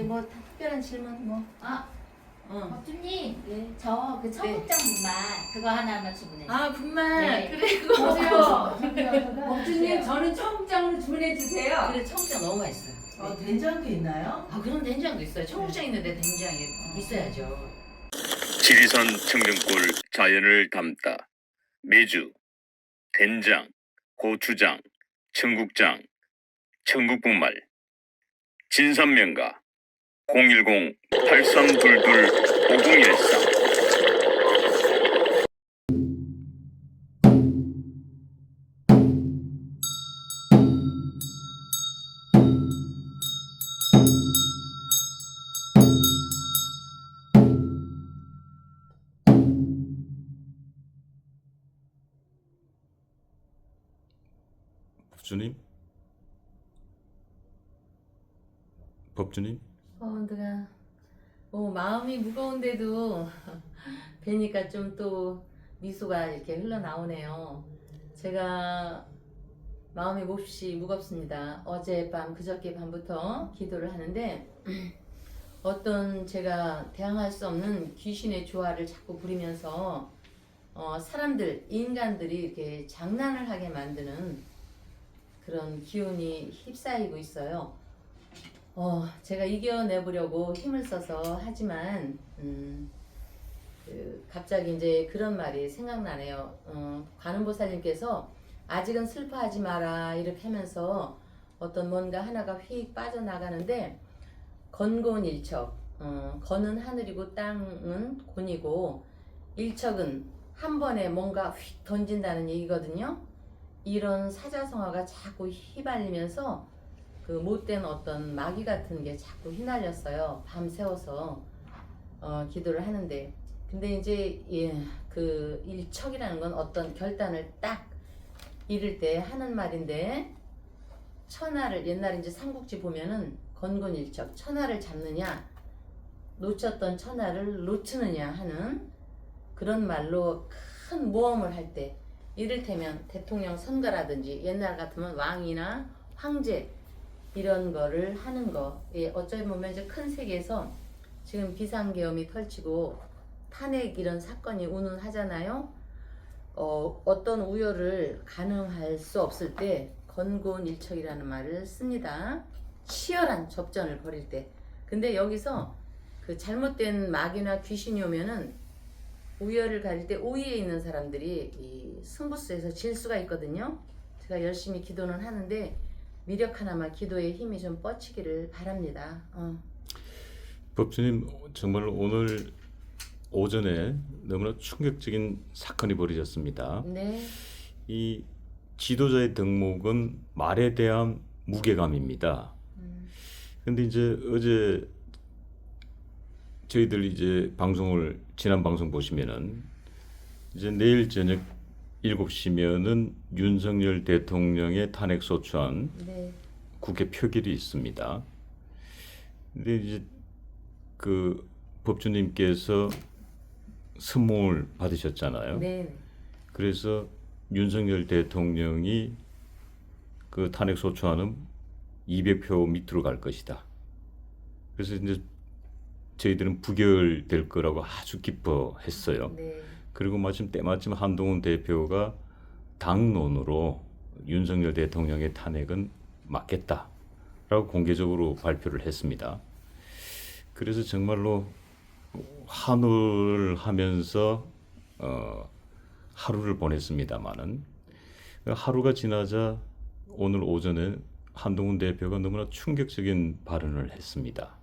뭐 특별한 질문 뭐? 법주님, 네. 저 그 청국장 분말 그거 하나만 주문해 주세요. 아 분말 네. 그래 그거 보세요. 어, 법주님 저는 청국장으로 주문해 주세요. 그래 청국장 너무 맛있어요. 된장도 있나요? 아 그런 된장도 있어요. 청국장 있는데 된장이 있어야죠. 지리산 청경골 자연을 담다 메주, 된장, 고추장, 청국장, 청국분말 진산면가 010-8322-5013 법주님? 법주님? 내가 마음이 무거운데도 뵈니까 좀 또 미소가 이렇게 흘러나오네요. 제가 마음이 몹시 무겁습니다. 어젯밤 그저께 밤부터 기도를 하는데 어떤 제가 대항할 수 없는 귀신의 조화를 자꾸 부리면서 사람들, 인간들이 이렇게 장난을 하게 만드는 그런 기운이 휩싸이고 있어요. 제가 이겨내보려고 힘을 써서 하지만 갑자기 이제 그런 말이 생각나네요. 관음보살님께서 아직은 슬퍼하지 마라 이렇게 하면서 어떤 뭔가 하나가 휙 빠져나가는데 건곤 일척, 건은 하늘이고 땅은 곤이고 일척은 한 번에 뭔가 휙 던진다는 얘기거든요. 이런 사자성어가 자꾸 휘발리면서 그 못된 어떤 마귀 같은 게 자꾸 휘날렸어요. 밤 새워서 기도를 하는데 근데 이제 그 일척이라는 건 어떤 결단을 딱 이룰 때 하는 말인데 천하를 옛날에 이제 삼국지 보면은 건곤일척 천하를 잡느냐 놓쳤던 천하를 놓치느냐 하는 그런 말로 큰 모험을 할 때 이를테면 대통령 선거라든지 옛날 같으면 왕이나 황제 이런 거를 하는 거 어쩌면 보면 이제 큰 세계에서 지금 비상계엄이 펼치고 탄핵 이런 사건이 운운하잖아요. 어떤 우열을 가능할 수 없을 때 건곤일척이라는 말을 씁니다. 치열한 접전을 벌일 때. 근데 여기서 그 잘못된 마귀나 귀신이 오면은 우열을 가릴 때 우위에 있는 사람들이 이 승부수에서 질 수가 있거든요. 제가 열심히 기도는 하는데 미력 하나만 기도의 힘이 좀 뻗치기를 바랍니다. 법주님 정말 오늘 오전에 너무나 충격적인 사건이 벌어졌습니다. 네. 이 지도자의 덕목은 말에 대한 무게감입니다. 근데 이제 어제 저희들 이제 방송을 지난 방송 보시면은 이제 내일 저녁 7시면은 윤석열 대통령의 탄핵 소추안 네. 국회 표결이 있습니다. 근데 이제 그 법주님께서 선몽을 받으셨잖아요. 네. 그래서 윤석열 대통령이 그 탄핵 소추안은 200표 밑으로 갈 것이다. 그래서 이제 저희들은 부결될 거라고 아주 기뻐했어요. 네. 그리고 때마침 한동훈 대표가 당론으로 윤석열 대통령의 탄핵은 맞겠다라고 공개적으로 발표를 했습니다. 그래서 정말로 환호를 하면서 하루를 보냈습니다마는 하루가 지나자 오늘 오전에 한동훈 대표가 너무나 충격적인 발언을 했습니다.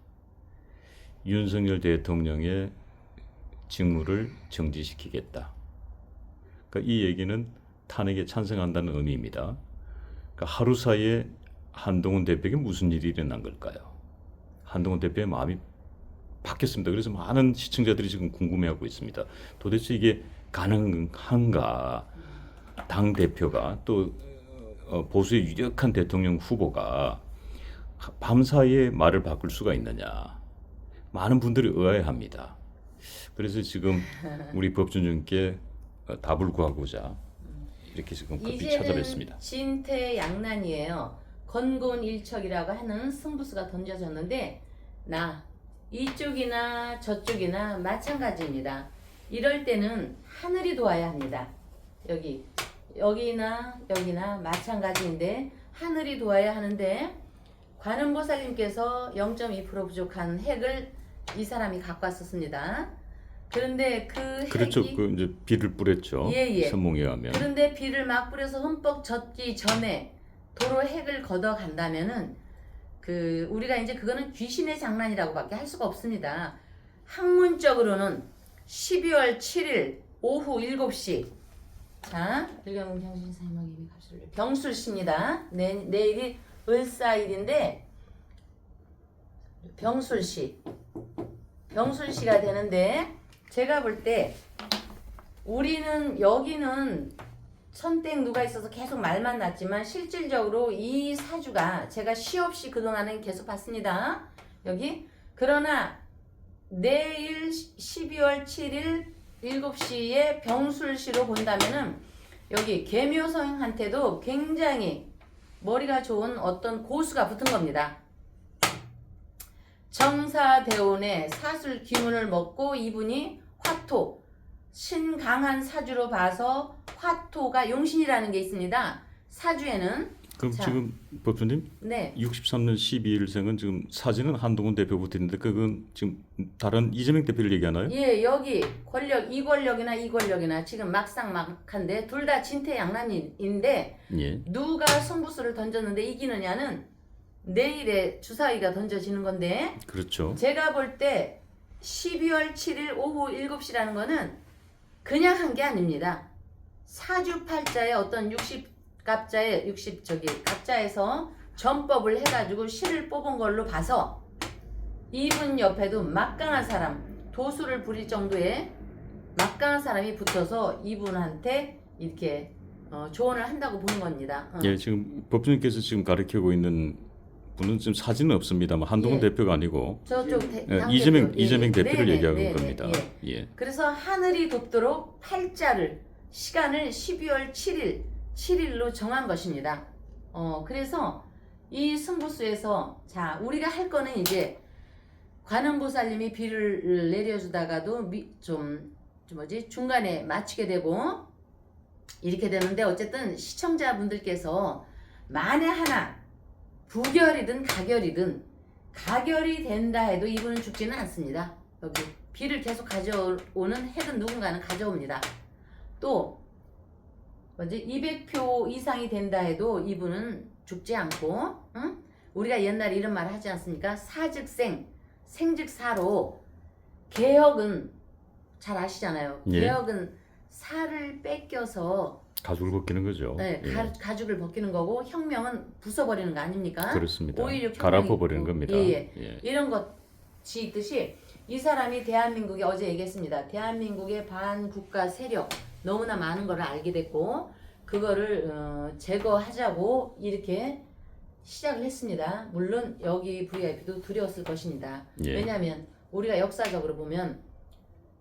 윤석열 대통령의 직무를 정지시키겠다. 그러니까 이 얘기는 탄핵에 찬성한다는 의미입니다. 그러니까 하루 사이에 한동훈 대표에게 무슨 일이 일어난 걸까요? 한동훈 대표의 마음이 바뀌었습니다. 그래서 많은 시청자들이 지금 궁금해하고 있습니다. 도대체 이게 가능한가? 당 대표가 또 보수의 유력한 대통령 후보가 밤사이에 말을 바꿀 수가 있느냐? 많은 분들이 의아해합니다. 그래서 지금 우리 법준님께 답을 구하고자 이렇게 지금 급히 찾아뵙습니다. 진퇴양난이에요. 건곤일척이라고 하는 승부수가 던져졌는데 나 이쪽이나 저쪽이나 마찬가지입니다. 이럴 때는 하늘이 도와야 합니다. 여기나 여기나 마찬가지인데 하늘이 도와야 하는데 관음보살님께서 0.2% 부족한 핵을 이 사람이 갖고 왔었습니다. 그런데 그 핵이 그렇죠. 그 이제 비를 뿌렸죠. 예. 선몽에 가면. 그런데 비를 막 뿌려서 흠뻑 젖기 전에 도로 핵을 걷어간다면은 우리가 이제 그거는 귀신의 장난이라고밖에 할 수가 없습니다. 학문적으로는 12월 7일 오후 7시 자, 일경문 병술사임하기 병술시입니다. 내일이 을사일인데 병술시가 되는데 제가 볼 때 우리는 여기는 선택 누가 있어서 계속 말만 났지만 실질적으로 이 사주가 제가 시없이 그동안은 계속 봤습니다. 여기 그러나 내일 12월 7일 7시에 병술시로 본다면은 여기 계묘성한테도 굉장히 머리가 좋은 어떤 고수가 붙은 겁니다. 정사대운의 사술 기운을 먹고 이분이 화토 신강한 사주로 봐서 화토가 용신이라는 게 있습니다. 사주에는 그럼 자, 지금 법조님 네 63년 12일생은 지금 사진은 한동훈 대표 붙었는데 그건 지금 다른 이재명 대표를 얘기하나요? 예, 여기 권력 이 권력이나 지금 막상막한데 둘 다 진퇴양난인데 예. 누가 승부수를 던졌는데 이기느냐는 내일의 주사위가 던져지는 건데 그렇죠. 제가 볼 때 12월 7일 오후 7시라는 거는 그냥 한 게 아닙니다. 사주팔자의 어떤 60갑자에서 전법을 해가지고 실을 뽑은 걸로 봐서 이분 옆에도 막강한 사람, 도수를 부릴 정도의 막강한 사람이 붙어서 이분한테 이렇게 조언을 한다고 보는 겁니다. 예, 지금 법조님께서 지금 가리키고 있는 분은 지금 사진은 없습니다만 한동훈 예. 대표가 아니고 저쪽 이재명 대표를 네네, 얘기하고 네네, 겁니다. 예. 예. 그래서 하늘이 돕도록 팔자를 시간을 12월 7일로 정한 것입니다. 그래서 이 승부수에서 자 우리가 할 거는 이제 관음보살님이 비를 내려주다가도 중간에 맞추게 되고 이렇게 되는데 어쨌든 시청자분들께서 만에 하나 부결이든 가결이 된다 해도 이분은 죽지는 않습니다. 여기 비를 계속 가져오는 핵은 누군가는 가져옵니다. 또 200표 이상이 된다 해도 이분은 죽지 않고 우리가 옛날에 이런 말 하지 않습니까? 사즉생, 생즉사로 개혁은 잘 아시잖아요. 예. 개혁은 살을 뺏겨서 가죽을 벗기는 거죠. 네, 예. 가죽을 벗기는 거고 혁명은 부숴버리는 거 아닙니까? 그렇습니다. 5.16 갈아엎어버리는 혁명이 겁니다. 예. 이런 것이 있듯이 이 사람이 대한민국에 어제 얘기했습니다. 대한민국의 반국가 세력 너무나 많은 걸 알게 됐고 그거를 제거하자고 이렇게 시작을 했습니다. 물론 여기 VIP도 두려웠을 것입니다. 예. 왜냐하면 우리가 역사적으로 보면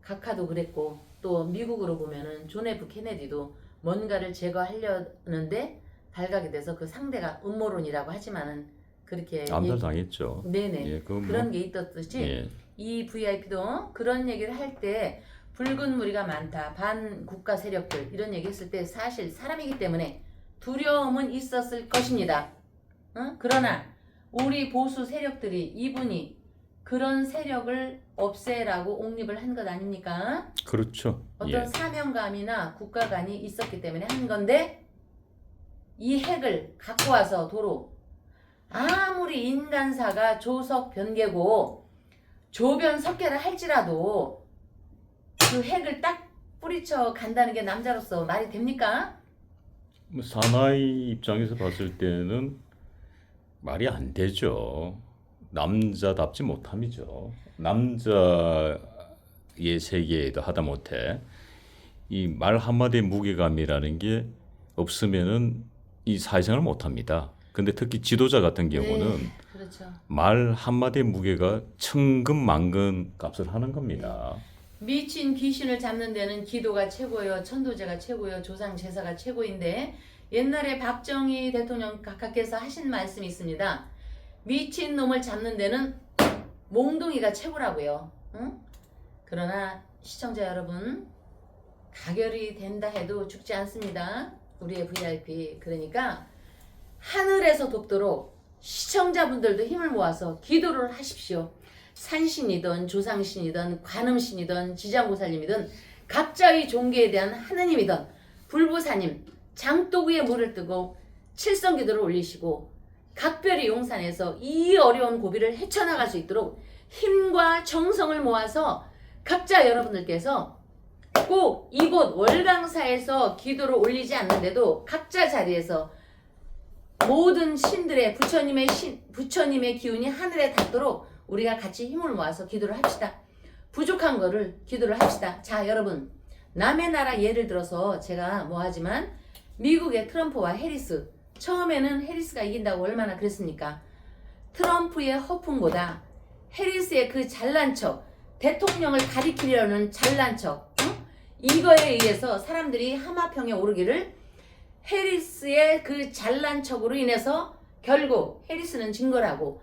각하도 그랬고 또 미국으로 보면은 존 F 케네디도 뭔가를 제거하려는데 발각이 돼서 그 상대가 음모론이라고 하지만은 그렇게 암살당했죠. 네네 예, 그런 게 있었듯이 예. 이 VIP도 그런 얘기를 할 때 붉은 무리가 많다 반국가 세력들 이런 얘기 했을 때 사실 사람이기 때문에 두려움은 있었을 것입니다. 그러나 우리 보수 세력들이 이분이 그런 세력을 없애라고 옹립을 한 것 아닙니까? 그렇죠. 어떤 예. 사명감이나 국가관이 있었기 때문에 한 건데 이 핵을 갖고 와서 도로 아무리 인간사가 조석 변개고 조변 석계를 할지라도 그 핵을 딱 뿌리쳐 간다는 게 남자로서 말이 됩니까? 뭐 사나이 입장에서 봤을 때는 말이 안 되죠. 남자답지 못함이죠. 남자의 세계에도 하다못해 이 말 한마디의 무게감이라는 게 없으면은 이 사회생활을 못합니다. 근데 특히 지도자 같은 경우는 네, 그렇죠. 말 한마디의 무게가 천근만근 값을 하는 겁니다. 미친 귀신을 잡는 데는 기도가 최고요, 천도제가 최고요, 조상 제사가 최고인데 옛날에 박정희 대통령 각하께서 하신 말씀이 있습니다. 미친 놈을 잡는 데는 몽둥이가 최고라고요. 응? 그러나 시청자 여러분, 가결이 된다 해도 죽지 않습니다. 우리의 VIP. 그러니까 하늘에서 돕도록 시청자분들도 힘을 모아서 기도를 하십시오. 산신이든 조상신이든 관음신이든 지장보살님이든 각자의 종교에 대한 하느님이든 불보사님, 장독 위에 물을 뜨고 칠성기도를 올리시고 각별히 용산에서 이 어려운 고비를 헤쳐나갈 수 있도록 힘과 정성을 모아서 각자 여러분들께서 꼭 이곳 월강사에서 기도를 올리지 않는데도 각자 자리에서 모든 신들의 부처님의 기운이 하늘에 닿도록 우리가 같이 힘을 모아서 기도를 합시다. 부족한 거를 기도를 합시다. 자, 여러분, 남의 나라 예를 들어서 제가 뭐 하지만 미국의 트럼프와 해리스, 처음에는 해리스가 이긴다고 얼마나 그랬습니까? 트럼프의 허풍보다 해리스의 그 잘난 척, 대통령을 가리키려는 잘난 척, 이거에 의해서 사람들이 하마평에 오르기를 해리스의 그 잘난 척으로 인해서 결국 해리스는 진 거라고,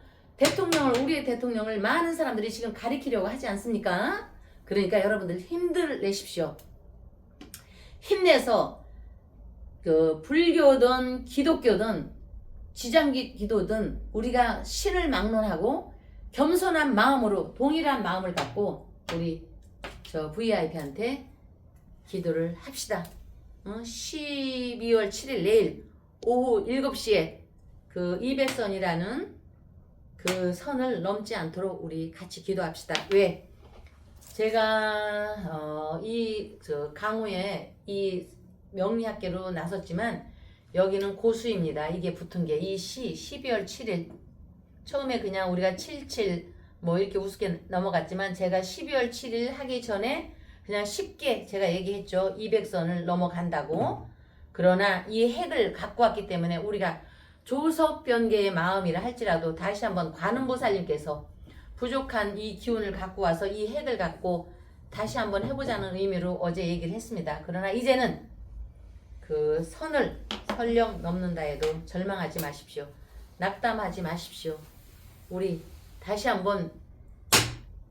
우리의 대통령을 많은 사람들이 지금 가리키려고 하지 않습니까? 그러니까 여러분들 힘들 내십시오. 힘내서 그 불교든 기독교든 지장기도든 우리가 신을 막론하고 겸손한 마음으로 동일한 마음을 갖고 우리 저 VIP한테 기도를 합시다. 12월 7일 내일 오후 7시에 그 200선이라는 그 선을 넘지 않도록 우리 같이 기도합시다. 왜? 제가 저 강우에 이 명리학계로 나섰지만 여기는 고수입니다. 이게 붙은 게 이 12월 7일 처음에 그냥 우리가 77 뭐 이렇게 우습게 넘어갔지만 제가 12월 7일 하기 전에 그냥 쉽게 제가 얘기했죠. 200선을 넘어간다고. 그러나 이 핵을 갖고 왔기 때문에 우리가 조석변개의 마음이라 할지라도 다시 한번 관음보살님께서 부족한 이 기운을 갖고 와서 이 핵을 갖고 다시 한번 해보자는 의미로 어제 얘기를 했습니다. 그러나 이제는 그 선을 설령 넘는다 해도 절망하지 마십시오. 낙담하지 마십시오. 우리 다시 한번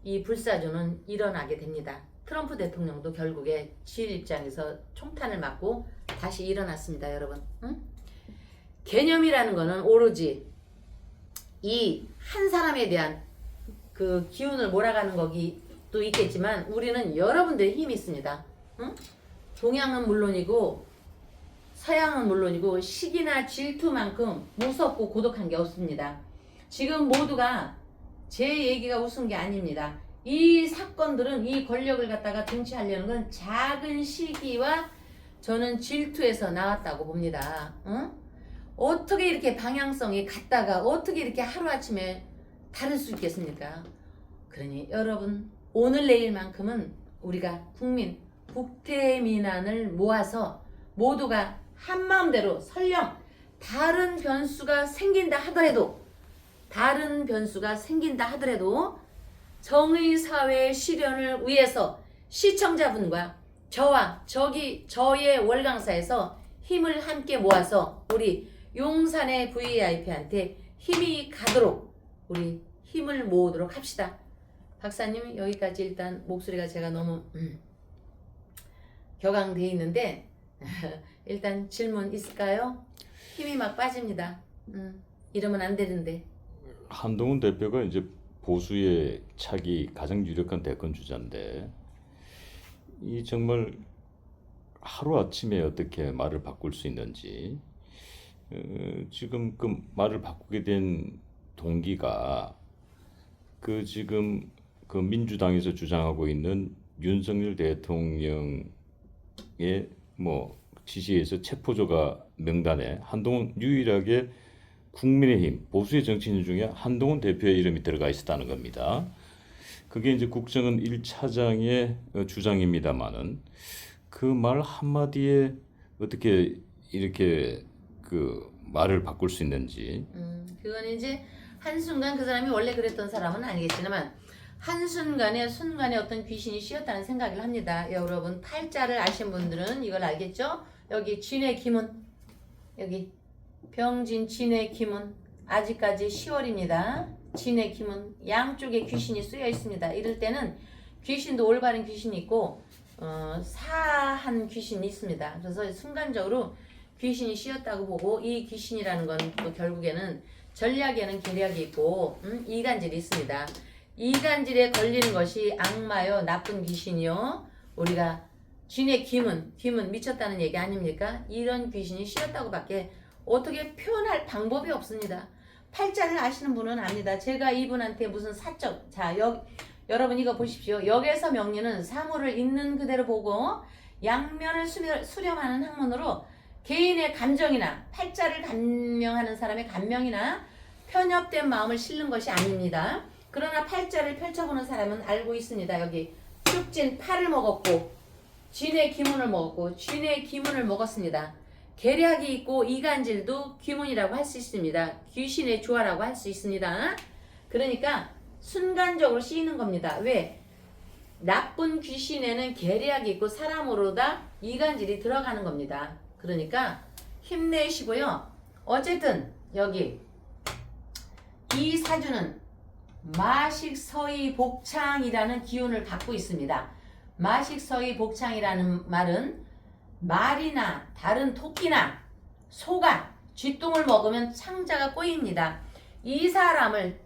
이 불사조는 일어나게 됩니다. 트럼프 대통령도 결국에 질 입장에서 총탄을 맞고 다시 일어났습니다. 여러분. 응? 개념이라는 거는 오로지 이 한 사람에 대한 그 기운을 몰아가는 거기도 있겠지만 우리는 여러분들의 힘이 있습니다. 응? 동양은 물론이고 서양은 물론이고 시기나 질투만큼 무섭고 고독한 게 없습니다. 지금 모두가 제 얘기가 웃은 게 아닙니다. 이 사건들은 이 권력을 갖다가 쟁취하려는 건 작은 시기와 저는 질투에서 나왔다고 봅니다. 응? 어떻게 이렇게 방향성이 같다가 어떻게 이렇게 하루아침에 다를 수 있겠습니까? 그러니 여러분 오늘 내일만큼은 우리가 국민 국태민안을 모아서 모두가 한마음대로 설령 다른 변수가 생긴다 하더라도 정의사회의 실현을 위해서 시청자분과 저와 저의 월강사에서 힘을 함께 모아서 우리 용산의 VIP한테 힘이 가도록 우리 힘을 모으도록 합시다. 박사님 여기까지 일단 목소리가 제가 너무 격앙돼 있는데 일단 질문 있을까요? 힘이 막 빠집니다. 이러면 안 되는데. 한동훈 대표가 이제 보수의 차기 가장 유력한 대권 주자인데 이 정말 하루아침에 어떻게 말을 바꿀 수 있는지 지금 그 말을 바꾸게 된 동기가 그 지금 그 민주당에서 주장하고 있는 윤석열 대통령의 뭐 지시에서 체포조가 명단에 한동훈 유일하게 국민의힘 보수의 정치인 중에 한동훈 대표의 이름이 들어가 있었다는 겁니다. 그게 이제 국정원 1차장의 주장입니다만은 그 말 한마디에 어떻게 이렇게 그 말을 바꿀 수 있는지. 그건 이제 한순간 그 사람이 원래 그랬던 사람은 아니겠지만 한순간에 순간에 어떤 귀신이 씌었다는 생각을 합니다. 여러분 팔자를 아신 분들은 이걸 알겠죠? 여기 진의 기문, 여기 병진 진의 기문 아직까지 10월입니다. 진의 김은 양쪽에 귀신이 쓰여 있습니다. 이럴 때는 귀신도 올바른 귀신이 있고 사한 귀신이 있습니다. 그래서 순간적으로 귀신이 씌었다고 보고 이 귀신이라는 건 또 결국에는 전략에는 계략이 있고 이간질이 있습니다. 이간질에 걸리는 것이 악마요 나쁜 귀신이요. 우리가 진의 김은 미쳤다는 얘기 아닙니까? 이런 귀신이 씌었다고 밖에 어떻게 표현할 방법이 없습니다. 팔자를 아시는 분은 압니다. 제가 이분한테 무슨 사적 여러분 이거 보십시오. 역에서 명리는 사물을 있는 그대로 보고 양면을 수렴하는 학문으로 개인의 감정이나 팔자를 감명하는 사람의 감명이나 편협된 마음을 실는 것이 아닙니다. 그러나 팔자를 펼쳐보는 사람은 알고 있습니다. 여기 쭉진 팔을 먹었고 진의 기문을 먹었고 진의 기문을 먹었습니다. 계략이 있고 이간질도 귀문이라고 할 수 있습니다. 귀신의 조화라고 할 수 있습니다. 그러니까 순간적으로 씌이는 겁니다. 왜? 나쁜 귀신에는 계략이 있고 사람으로다 이간질이 들어가는 겁니다. 그러니까 힘내시고요. 어쨌든 여기 이 사주는 마식서이복창이라는 기운을 갖고 있습니다. 마식서이복창이라는 말은 말이나 다른 토끼나 소가 쥐똥을 먹으면 창자가 꼬입니다. 이 사람을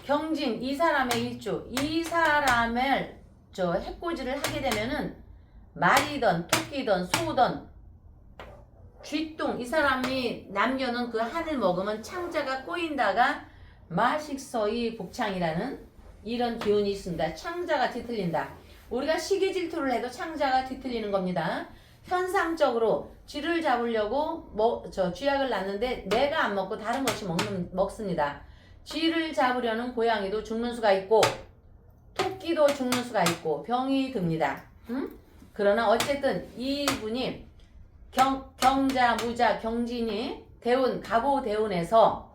경진 이 사람의 일주 이 사람을 해코지를 하게 되면은 말이든 토끼든 소든 쥐똥 이 사람이 남겨놓은 그 한을 먹으면 창자가 꼬인다가 마식서이복창이라는 이런 기운이 있습니다. 창자가 뒤틀린다. 우리가 시기 질투를 해도 창자가 뒤틀리는 겁니다. 현상적으로 쥐를 잡으려고 쥐약을 놨는데 내가 안 먹고 다른 것이 먹습니다. 쥐를 잡으려는 고양이도 죽는 수가 있고 토끼도 죽는 수가 있고 병이 듭니다. 그러나 어쨌든 이분이 경자, 무자, 경진이 대운, 갑오 대운에서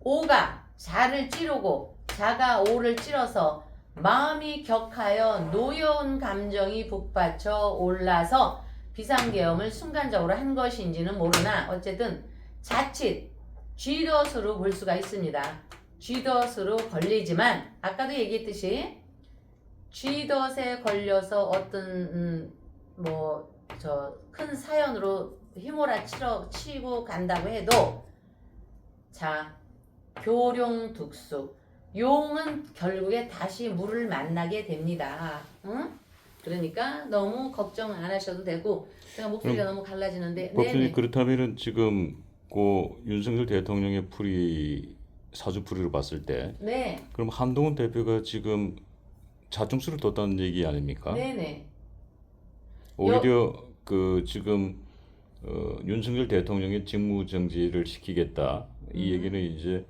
오가 자를 찌르고 자가 오를 찌러서 마음이 격하여 노여운 감정이 북받쳐 올라서 비상계엄을 순간적으로 한 것인지는 모르나 어쨌든 자칫 쥐덫으로 볼 수가 있습니다. 쥐덫으로 걸리지만 아까도 얘기했듯이 쥐덫에 걸려서 어떤 큰 사연으로 휘몰아치고 간다고 해도 자 교룡득수 용은 결국에 다시 물을 만나게 됩니다. 응? 그러니까 너무 걱정 안 하셔도 되고 제가 목소리가 너무 갈라지는데 법조님 그렇다면은 지금 그 윤석열 대통령의 사주풀이로 봤을 때 네. 그럼 한동훈 대표가 지금 자충수를 뒀다는 얘기 아닙니까? 네네. 오히려 그 지금 윤석열 대통령의 직무정지를 시키겠다 이 얘기는 이제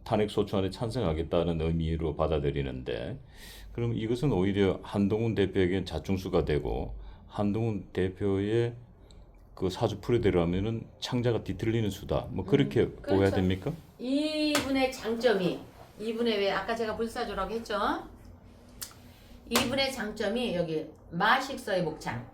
탄핵 소추안에 찬성하겠다는 의미로 받아들이는데 그럼 이것은 오히려 한동훈 대표에게 자충수가 되고 한동훈 대표의 그 사주풀이대로하면은 창자가 뒤틀리는 수다 뭐 그렇게 그렇죠. 보아야 됩니까? 이분의 장점이 이분의 왜 아까 제가 불사조라고 했죠? 이분의 장점이 여기 마식서의 복창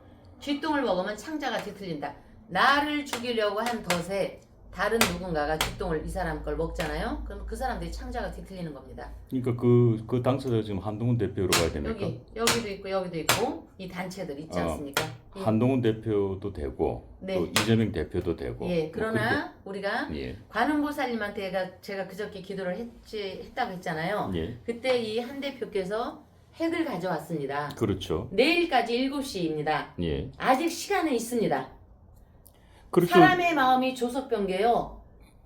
쥐똥을 먹으면 창자가 뒤틀린다. 나를 죽이려고 한 덫에 다른 누군가가 쥐똥을 이 사람 걸 먹잖아요. 그럼 그 사람들이 창자가 뒤틀리는 겁니다. 그러니까 그 당사자가 지금 한동훈 대표로 봐야 됩니까? 여기도 있고 여기도 있고 이 단체들 있지 않습니까? 한동훈 대표도 되고 네. 또 이재명 대표도 되고 예, 그러나 우리가 예. 관음보살님한테 제가 그저께 기도를 했다고 했잖아요. 예. 그때 이 한 대표께서 핵을 가져왔습니다. 그렇죠. 내일까지 7시입니다. 예. 아직 시간은 있습니다. 그렇죠. 사람의 마음이 조석병개요.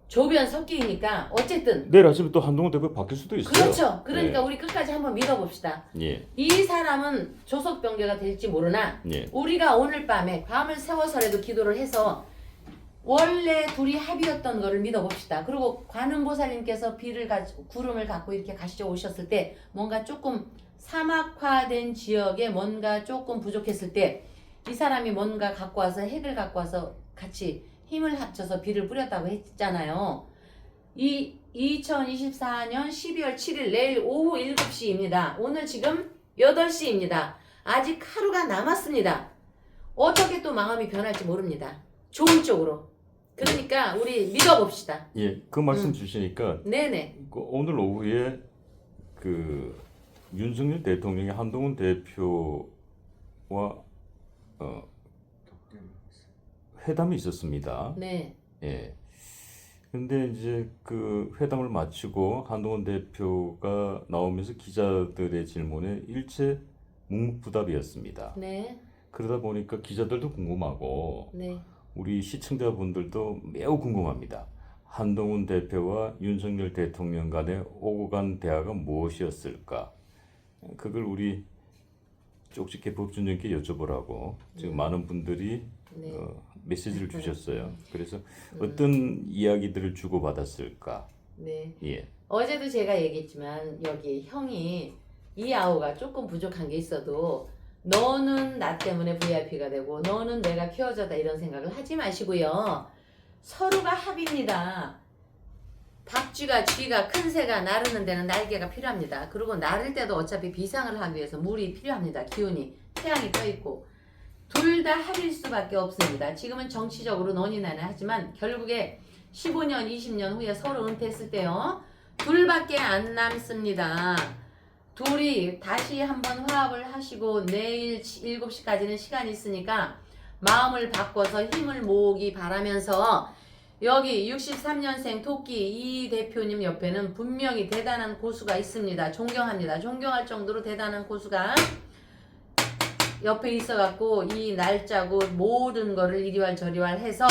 조변 섞이니까 어쨌든 내일 아침에 또 한동훈 대표 바뀔 수도 있어요. 그렇죠. 그러니까 예. 우리 끝까지 한번 믿어봅시다. 예. 이 사람은 조석병개가 될지 모르나 예. 우리가 오늘 밤에 밤을 새워서라도 기도를 해서 원래 둘이 합의였던 거를 믿어봅시다. 그리고 관음보살님께서 구름을 갖고 이렇게 가시져 오셨을 때 뭔가 조금 사막화된 지역에 뭔가 조금 부족했을 때 이 사람이 뭔가 갖고 와서 핵을 갖고 와서 같이 힘을 합쳐서 비를 뿌렸다고 했잖아요. 이 2024년 12월 7일 내일 오후 7시입니다. 오늘 지금 8시입니다. 아직 하루가 남았습니다. 어떻게 또 마음이 변할지 모릅니다. 좋은 쪽으로. 그러니까 우리 믿어봅시다. 예, 그 말씀 주시니까 네네. 그 오늘 오후에 그 윤석열 대통령이 한동훈 대표와 회담이 있었습니다. 네. 예. 근데 이제 그 회담을 마치고 한동훈 대표가 나오면서 기자들의 질문에 일체 묵묵부답이었습니다. 네. 그러다 보니까 기자들도 궁금하고 네. 우리 시청자분들도 매우 궁금합니다. 한동훈 대표와 윤석열 대통령 간의 오고 간 대화가 무엇이었을까? 그걸 우리 쪽집게 법준님께 여쭤보라고 지금 많은 분들이 네. 메시지를 주셨어요. 그래서 어떤 이야기들을 주고받았을까? 네. 예. 어제도 제가 얘기했지만 여기 형이 이 아우가 조금 부족한 게 있어도 너는 나 때문에 VIP가 되고 너는 내가 키워줘다 이런 생각을 하지 마시고요. 서로가 합입니다. 박쥐가 쥐가 큰 새가 나르는 데는 날개가 필요합니다. 그리고 나를 때도 어차피 비상을 하기 위해서 물이 필요합니다. 기운이 태양이 떠 있고 둘 다 합일 수밖에 없습니다. 지금은 정치적으로 논의는 하지만 결국에 15년 20년 후에 서로 은퇴했을 때요 둘밖에 안 남습니다. 둘이 다시 한번 화합을 하시고 내일 7시까지는 시간이 있으니까 마음을 바꿔서 힘을 모으기 바라면서 여기 63년생 토끼 이 대표님 옆에는 분명히 대단한 고수가 있습니다. 존경합니다. 존경할 정도로 대단한 고수가 옆에 있어갖고 이 날짜고 모든 거를 이리왈 저리왈 해서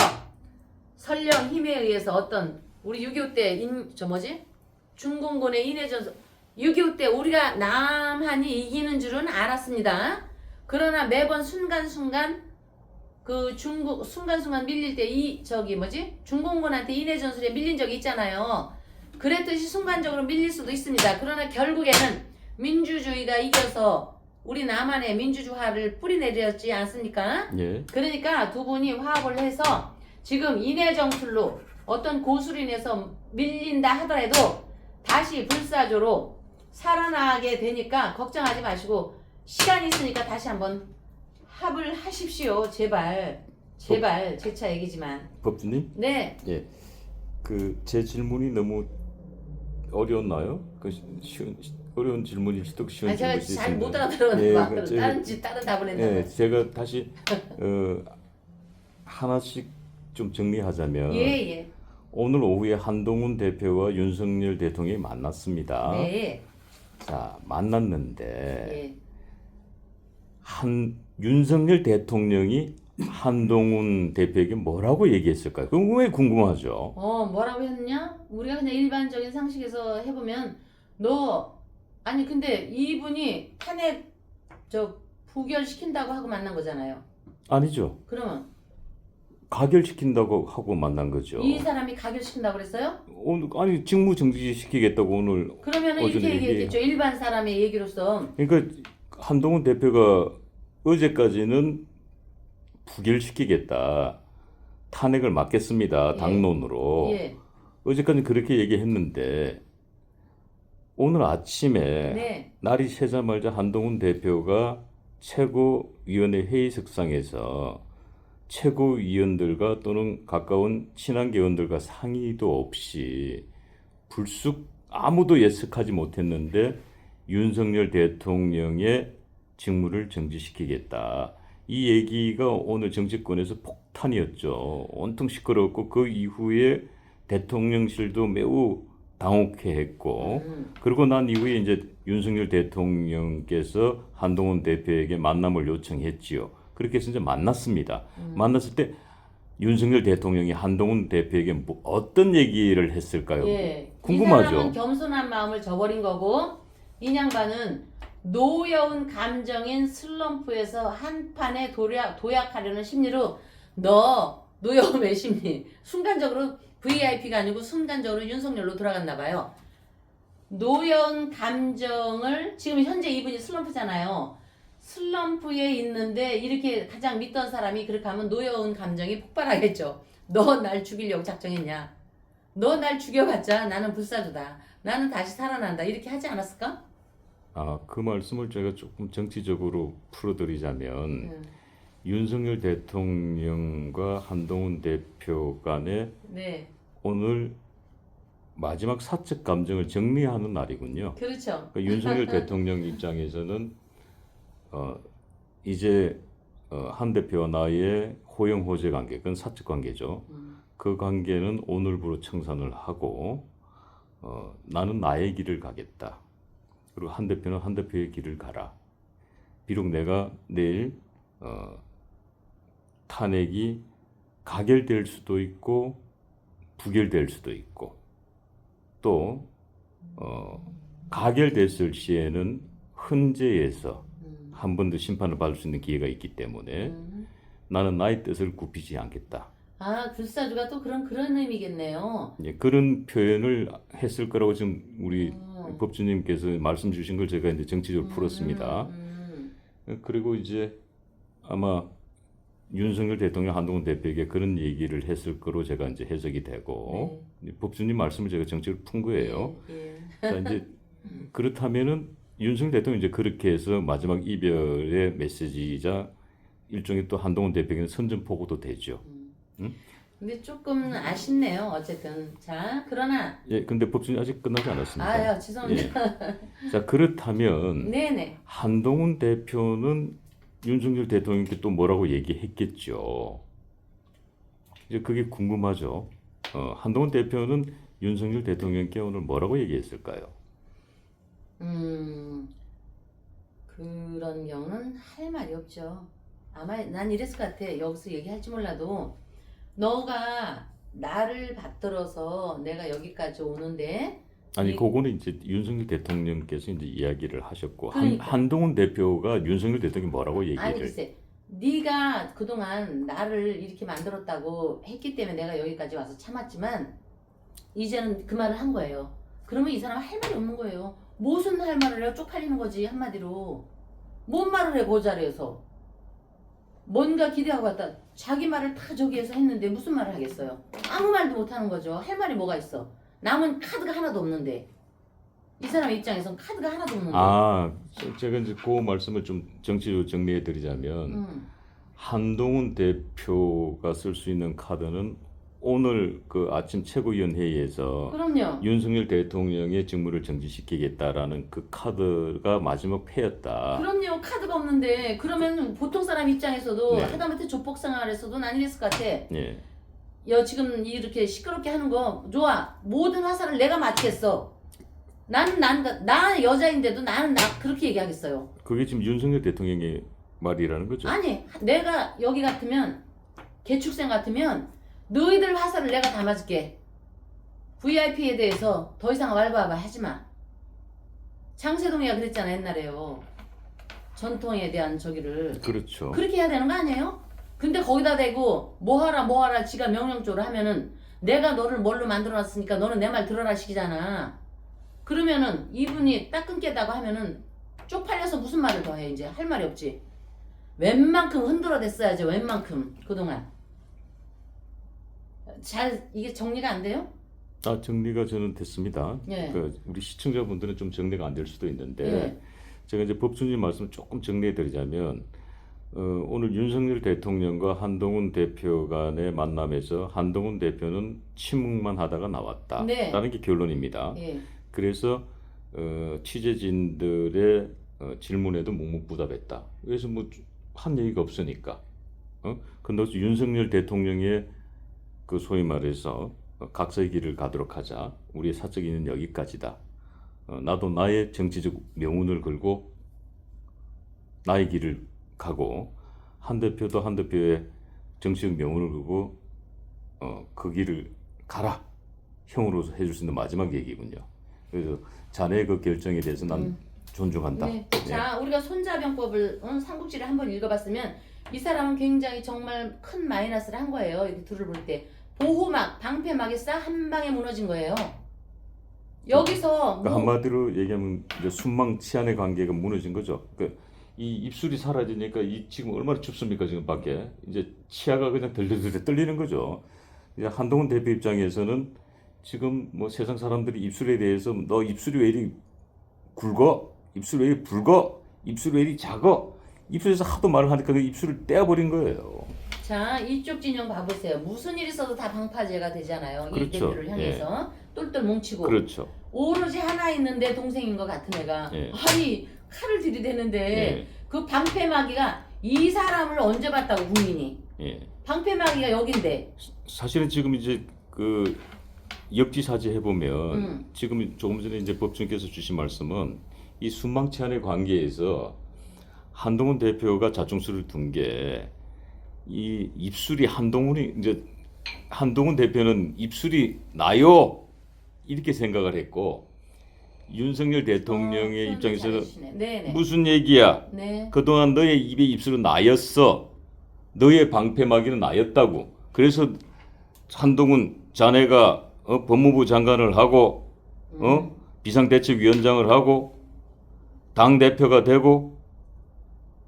설령 힘에 의해서 어떤 우리 6.25 때 중공군의 인해전선 6.25 때 우리가 남한이 이기는 줄은 알았습니다. 그러나 매번 순간순간 그 중국 순간순간 밀릴 때 중공군한테 인해전술에 밀린 적이 있잖아요. 그랬듯이 순간적으로 밀릴 수도 있습니다. 그러나 결국에는 민주주의가 이겨서 우리 남한의 민주주의화를 뿌리내렸지 않습니까? 예. 그러니까 두 분이 화합을 해서 지금 인해정술로 어떤 고수로 인해서 밀린다 하더라도 다시 불사조로 살아나게 되니까 걱정하지 마시고 시간이 있으니까 다시 한번 합을 하십시오. 제발 제 차 얘기지만. 법주님? 네. 예. 그 제 질문이 너무 어려웠나요? 그 어려운 질문이 또 쉬운 제가 질문이 잘 못 있습니다. 알아들었는데 예, 다른 답을 했나 예, 봐요. 제가 다시 하나씩 좀 정리하자면 예. 오늘 오후에 한동훈 대표와 윤석열 대통령이 만났습니다. 네. 자, 만났는데 예. 윤석열 대통령이 한동훈 대표에게 뭐라고 얘기했을까요? 그건 왜 궁금하죠? 뭐라고 했냐? 우리가 그냥 일반적인 상식에서 해보면 근데 이분이 탄핵 부결시킨다고 하고 만난 거잖아요. 아니죠. 그러면 가결시킨다고 하고 만난 거죠. 이 사람이 가결시킨다고 그랬어요? 오늘 아니 직무 정지시키겠다고 오늘 그러면은 이렇게 어제는 얘기했겠죠. 일반 사람의 얘기로서. 그러니까 한동훈 대표가 어제까지는 부결시키겠다. 탄핵을 막겠습니다. 예. 당론으로. 예. 어제까지 그렇게 얘기했는데 오늘 아침에 네. 날이 새자마자 한동훈 대표가 최고위원회 회의석상에서 최고위원들과 또는 가까운 친한계 의원들과 상의도 없이 불쑥 아무도 예측하지 못했는데 윤석열 대통령의 직무를 정지시키겠다. 이 얘기가 오늘 정치권에서 폭탄이었죠. 온통 시끄러웠고 그 이후에 대통령실도 매우 당혹해했고 그리고 난 이후에 이제 윤석열 대통령께서 한동훈 대표에게 만남을 요청했지요. 그렇게 해서 이제 만났습니다. 만났을 때 윤석열 대통령이 한동훈 대표에게 어떤 얘기를 했을까요? 예. 궁금하죠. 이 사람은 겸손한 마음을 저버린 거고 이 양반은 노여운 감정인 슬럼프에서 한판에 도약하려는 심리로 노여움의 심리 순간적으로 VIP가 아니고 순간적으로 윤석열로 돌아갔나 봐요. 노여운 감정을 지금 현재 이분이 슬럼프잖아요. 슬럼프에 있는데 이렇게 가장 믿던 사람이 그렇게 하면 노여운 감정이 폭발하겠죠. 너 날 죽이려고 작정했냐? 너 날 죽여봤자 나는 불사조다. 나는 다시 살아난다. 이렇게 하지 않았을까? 그 말씀을 제가 조금 정치적으로 풀어드리자면 윤석열 대통령과 한동훈 대표 간에 네, 오늘 마지막 사적 감정을 정리하는 날이군요. 그렇죠. 그 윤석열 대통령 입장에서는 이제 한 대표와 나의 호영호재 관계, 그건 사적 관계죠. 그 관계는 오늘부로 청산을 하고 나는 나의 길을 가겠다. 그리고 한 대표는 한 대표의 길을 가라. 비록 내가 내일 탄핵이 가결될 수도 있고 부결될 수도 있고 또 가결됐을 시에는 헌재에서 한 번 더 심판을 받을 수 있는 기회가 있기 때문에 나는 나의 뜻을 굽히지 않겠다. 아, 불사조가 또 그런 의미겠네요. 예, 그런 표현을 했을 거라고 지금 우리 법주님께서 말씀 주신 걸 제가 이제 정치적으로 풀었습니다. 그리고 이제 아마 윤석열 대통령 한동훈 대표에게 그런 얘기를 했을 거로 제가 이제 해석이 되고 법주님 말씀을 제가 정치적으로 푼 거예요. 예. 자, 이제 그렇다면은 윤석열 대통령이 이제 그렇게 해서 마지막 이별의 메시지이자 일종의 또 한동훈 대표에게는 선전포고도 되죠. 근데 조금 아쉽네요. 어쨌든 자, 그러나 예, 근데 법준이 아직 끝나지 않았습니다. 아유, 죄송합니다. 자, 그렇다면 네네. 한동훈 대표는 윤석열 대통령께 또 뭐라고 얘기했겠죠. 이제 그게 궁금하죠. 한동훈 대표는 윤석열 대통령께 오늘 뭐라고 얘기했을까요? 그런 경우는 할 말이 없죠. 아마 난 이랬을 것 같아. 여기서 얘기할지 몰라도 너가 나를 받들어서 내가 여기까지 오는데 아니, 그거는 이제 윤석열 대통령께서 이제 이야기를 하셨고 그러니까. 한동훈 대표가 윤석열 대통령이 뭐라고 얘기를 아니 글쎄 네가 그동안 나를 이렇게 만들었다고 했기 때문에 내가 여기까지 와서 참았지만 이제는 그 말을 한 거예요. 그러면 이 사람은 할 말이 없는 거예요. 무슨 할 말을 해요? 쪽팔리는 거지 한마디로. 뭔 말을 해 그 자리에서. 뭔가 기대하고 왔다. 자기 말을 다 저기에서 했는데 무슨 말을 하겠어요? 아무 말도 못하는 거죠. 할 말이 뭐가 있어. 남은 카드가 하나도 없는데. 이 사람 입장에선 카드가 하나도 없는데. 아, 제가 이제 그 말씀을 좀 정치로 정리해 드리자면 한동훈 대표가 쓸 수 있는 카드는 오늘 그 아침 최고위원 회의에서 그럼요. 윤석열 대통령의 직무를 정지시키겠다라는 그 카드가 마지막 패였다. 그럼요. 카드가 없는데 그러면 보통 사람 입장에서도 네. 하다못해 조폭 생활에서도 난 이랬을 것 같아. 예. 지금 이렇게 시끄럽게 하는 거 좋아. 모든 화살을 내가 맞겠어. 나 여자인데도 나는 그렇게 얘기하겠어요. 그게 지금 윤석열 대통령의 말이라는 거죠. 아니 내가 여기 같으면 개축생 같으면 너희들 화살을 내가 다 맞을게. VIP에 대해서 더 이상 왈가왈부 하지마. 장세동이가 그랬잖아 옛날에요. 전통에 대한 저기를 그렇죠. 그렇게 해야 되는 거 아니에요? 근데 거기다 대고 뭐하라 지가 명령조를 하면은 내가 너를 뭘로 만들어놨으니까 너는 내 말 들어라 시키잖아. 그러면은 이분이 딱 끊겠다고 하면은 쪽팔려서 무슨 말을 더 해. 이제 할 말이 없지. 웬만큼 흔들어댔어야지. 웬만큼 그동안. 잘 이게 정리가 안 돼요? 아, 정리가 저는 됐습니다. 예. 우리 시청자분들은 좀 정리가 안 될 수도 있는데 예. 제가 이제 법준님 말씀을 조금 정리해 드리자면 오늘 윤석열 대통령과 한동훈 대표 간의 만남에서 한동훈 대표는 침묵만 하다가 나왔다. 네. 라는 게 결론입니다. 예. 그래서 취재진들의 질문에도 묵묵부답했다. 그래서 뭐 한 얘기가 없으니까. 근데 윤석열 대통령의 그 소위 말해서 각자의 길을 가도록 하자. 우리의 사적 인은 여기까지다. 나도 나의 정치적 명운을 걸고 나의 길을 가고 한 대표도 한 대표의 정치적 명운을 걸고 그 길을 가라. 형으로서 해줄 수 있는 마지막 얘기군요. 그래서 자네의 그 결정에 대해서 난 존중한다. 네. 네. 자, 우리가 손자병법을 삼국지를 한번 읽어봤으면 이 사람은 굉장히 정말 큰 마이너스를 한 거예요. 이렇게 둘을 볼 때 보호막, 방패막이 싹 한 방에 무너진 거예요. 여기서 그러니까 한마디로 얘기하면 이제 순망치안의 관계가 무너진 거죠. 그러니까 이 입술이 사라지니까 지금 얼마나 춥습니까 지금 밖에. 이제 치아가 그냥 덜덜덜 떨리는 거죠. 이제 한동훈 대표 입장에서는 지금 뭐 세상 사람들이 입술에 대해서 너 입술이 왜 이리 굵어? 입술이 왜 이리 붉어? 입술이 왜 이리 작어? 입술에서 하도 말을 하니까 그 입술을 떼어버린 거예요. 자, 이쪽 진영 봐보세요. 무슨 일이 있어도 다 방파제가 되잖아요. 이 그렇죠. 대표를 향해서 똘똘 뭉치고 그렇죠. 오로지 하나 있는데 동생인 것 같은 애가 예. 아니 칼을 들이대는데 예. 그 방패막이가 이 사람을 언제 봤다고 국민이 예. 방패막이가 여긴데 사실은 지금 이제 그 역지사지 해보면 지금 조금 전에 이제 법정께서 주신 말씀은 이 순망치안의 관계에서 한동훈 대표가 자충수를 둔 게 이 입술이 한동훈 대표는 입술이 나요 이렇게 생각을 했고 윤석열 대통령의 표현을 입장에서는 잘해주시네. 네네. 무슨 얘기야? 네. 그동안 너의 입에 입술은 나였어. 너의 방패막이는 나였다고. 그래서 한동훈 자네가 법무부 장관을 하고 비상대책위원장을 하고 당 대표가 되고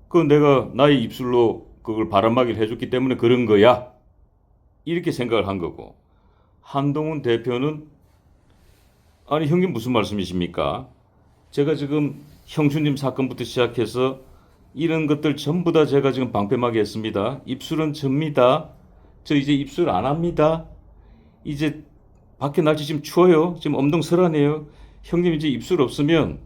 그 내가 나의 입술로 그걸 바람막이를 해줬기 때문에 그런 거야. 이렇게 생각을 한 거고 한동훈 대표는 아니 형님 무슨 말씀이십니까? 제가 지금 형수님 사건부터 시작해서 이런 것들 전부 다 제가 지금 방패막이 했습니다. 입술은 접니다. 저 이제 입술 안 합니다. 이제 밖에 날씨 지금 추워요. 지금 엄동설하네요. 형님 이제 입술 없으면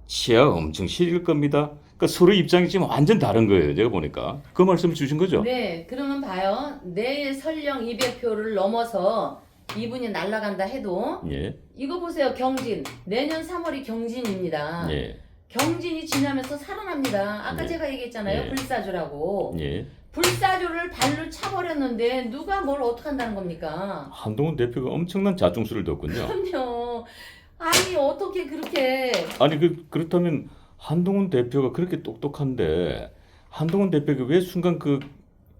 치아가 엄청 시릴 겁니다. 그러니까 서로 입장이 지금 완전 다른 거예요. 제가 보니까. 그 말씀을 주신 거죠? 네, 그러면 봐요. 내일 설령 200표를 넘어서 이분이 날아간다 해도 예. 이거 보세요. 경진. 내년 3월이 경진입니다. 예. 경진이 지나면서 살아납니다. 아까 예. 제가 얘기했잖아요. 예. 불사조라고. 예. 불사조를 발로 차버렸는데 누가 뭘 어떻게 한다는 겁니까? 한동훈 대표가 엄청난 자충수를 뒀군요. 그럼요. 아니 어떻게 그렇게 아니 그렇다면 한동훈 대표가 그렇게 똑똑한데 한동훈 대표가 왜 순간 그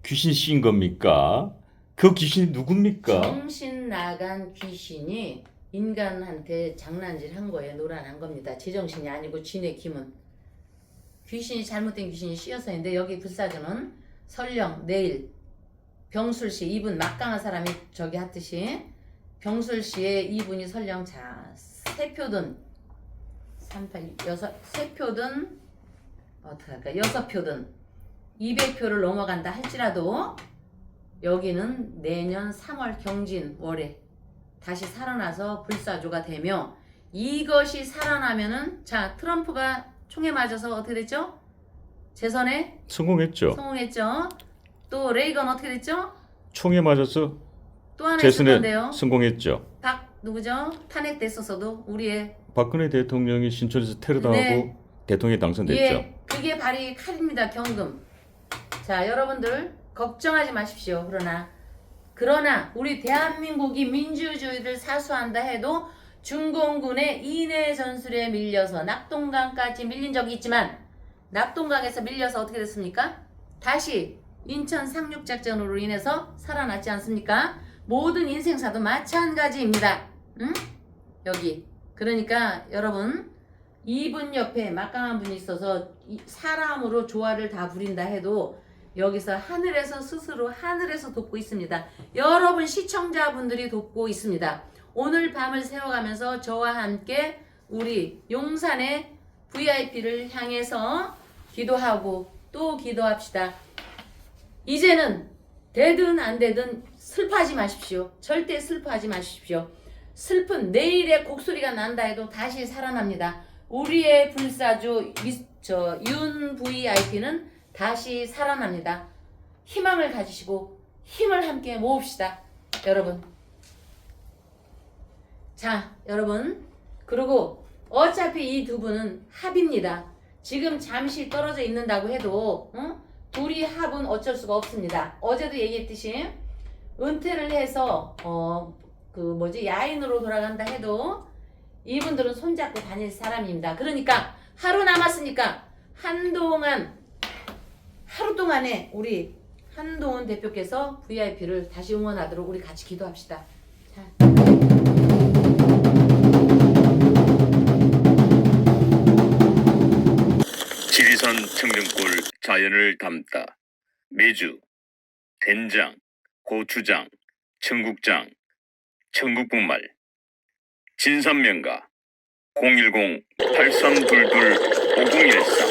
귀신 씌인 겁니까? 그 귀신이 누굽니까? 정신 나간 귀신이 인간한테 장난질 한 거예요. 노란한 겁니다. 제정신이 아니고 진의 기문. 귀신이 잘못된 귀신이 씌어서인데 여기 불사조는 설령 내일 병술씨 이분 막강한 사람이 저기 하듯이 병술씨의 이분이 설령 자 3표든 38, 6, 3표든 어떻게 할까 6표든 200표를 넘어간다 할지라도 여기는 내년 3월 경진월에 다시 살아나서 불사조가 되며 이것이 살아나면은 자 트럼프가 총에 맞아서 어떻게 됐죠? 재선에 성공했죠. 성공했죠. 또 레이건 어떻게 됐죠? 총에 맞아서 또 하나 재선에 있었는데요. 성공했죠. 박 누구죠? 탄핵됐었어도 우리의 박근혜 대통령이 신촌에서 테러당하고 네. 대통령이 당선됐죠. 예, 그게 발이 칼입니다. 경금. 자, 여러분들 걱정하지 마십시오. 그러나 우리 대한민국이 민주주의를 사수한다 해도 중공군의 인해 전술에 밀려서 낙동강까지 밀린 적이 있지만 낙동강에서 밀려서 어떻게 됐습니까? 다시 인천 상륙작전으로 인해서 살아났지 않습니까? 모든 인생사도 마찬가지입니다. 응? 여기. 그러니까 여러분 이분 옆에 막강한 분이 있어서 사람으로 조화를 다 부린다 해도 여기서 하늘에서 스스로 하늘에서 돕고 있습니다. 여러분 시청자분들이 돕고 있습니다. 오늘 밤을 새워가면서 저와 함께 우리 용산의 VIP를 향해서 기도하고 또 기도합시다. 이제는 되든 안 되든 슬퍼하지 마십시오. 절대 슬퍼하지 마십시오. 슬픈 내일의 곡소리가 난다 해도 다시 살아납니다. 우리의 불사조 윤 VIP는 다시 살아납니다. 희망을 가지시고 힘을 함께 모읍시다. 여러분. 자, 여러분. 그리고 어차피 이 두 분은 합입니다. 지금 잠시 떨어져 있는다고 해도 둘이 합은 어쩔 수가 없습니다. 어제도 얘기했듯이 은퇴를 해서 야인으로 돌아간다 해도 이분들은 손잡고 다닐 사람입니다. 그러니까 하루 남았으니까 하루 동안에 우리 한동훈 대표께서 VIP를 다시 응원하도록 우리 같이 기도합시다. 자. 지리산 청정골 자연을 담다. 매주 된장, 고추장, 청국장, 청국분말, 진선명가 010-8322-5013